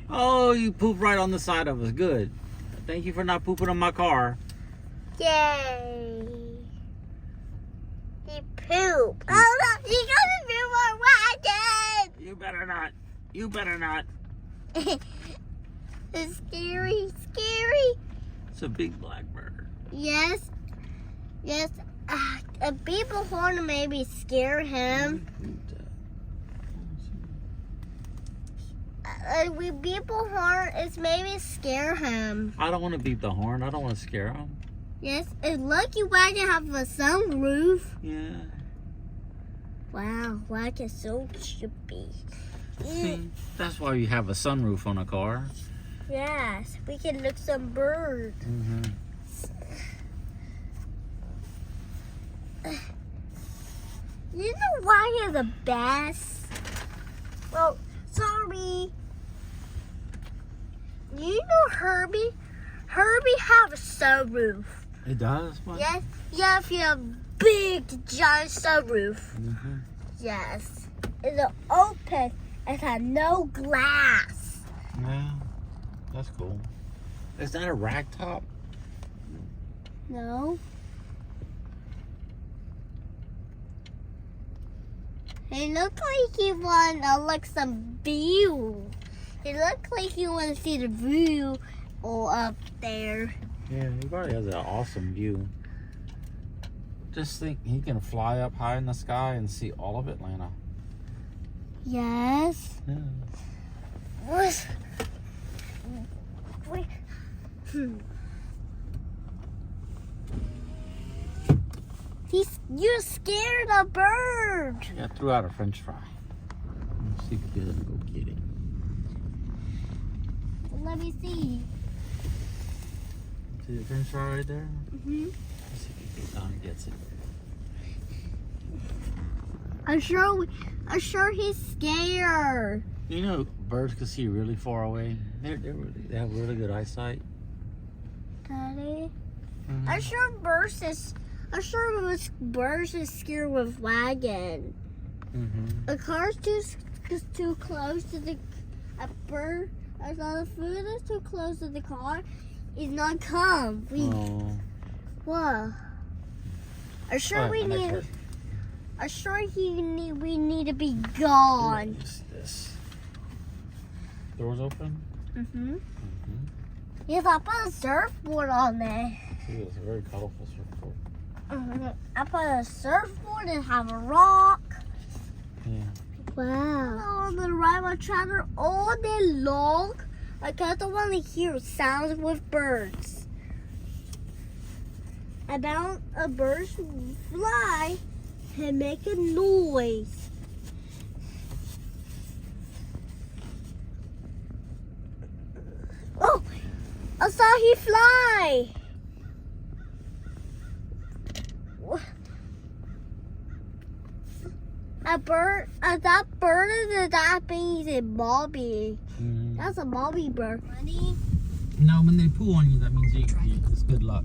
Oh, you pooped right on the side of us. Good. Thank you for not pooping on my car. Yay. He pooped. Oh, look, he's gonna poop on wagon. You better not. You better not. It's scary, scary. It's a big black bird. Yes. Yes. A people horn maybe scare him. We people horn is maybe scare him. I don't want to beat the horn. I don't want to scare him. Yes. And lucky wagon have a sunroof. Yeah. Wow, wagon so chippy. See, that's why you have a sunroof on a car. Yes, we can look some birds. Mm-hmm. You know why you're the best? Well, sorry. You know Herbie? Herbie have a sunroof. It does? What? Yes, yeah, if you have big giant sunroof. Mm-hmm. Yes. It's open. It has no glass. Yeah, that's cool. Is that a rag top? No. It looks like he want to look some view. It looks like he want to see the view all up there. Yeah, he probably has an awesome view. Just think he can fly up high in the sky and see all of Atlanta. Yes. Yeah. What? Wait. You're scared of bird. Yeah, I threw out a French fry. Let's see if we can go get it. Let me see. See the French fry right there? Mm-hmm. Let's see if he gets down and gets it. I'm sure he's scared. You know, birds can see really far away. They have really good eyesight. Daddy. Mm-hmm. I'm sure birds is scared with wagon. Mm-hmm. A car's too close to the bird. I saw the food is too close to the car. He's not come. What? I'm sure we need. I'm sure we need to be gone. What's this? Doors open? Mm-hmm. Mm-hmm. Yes, I put a surfboard on there. See, it's a very colorful surfboard. I put a surfboard and have a rock. Yeah. Wow. I'm gonna ride my tractor all day long. I don't want to hear sounds with birds. About a bird fly and make a noise. Oh, I saw he fly. That bird is that being a bobby. Mm-hmm. That's a bobby bird. Ready? No, when they poo on you, that means it's good luck.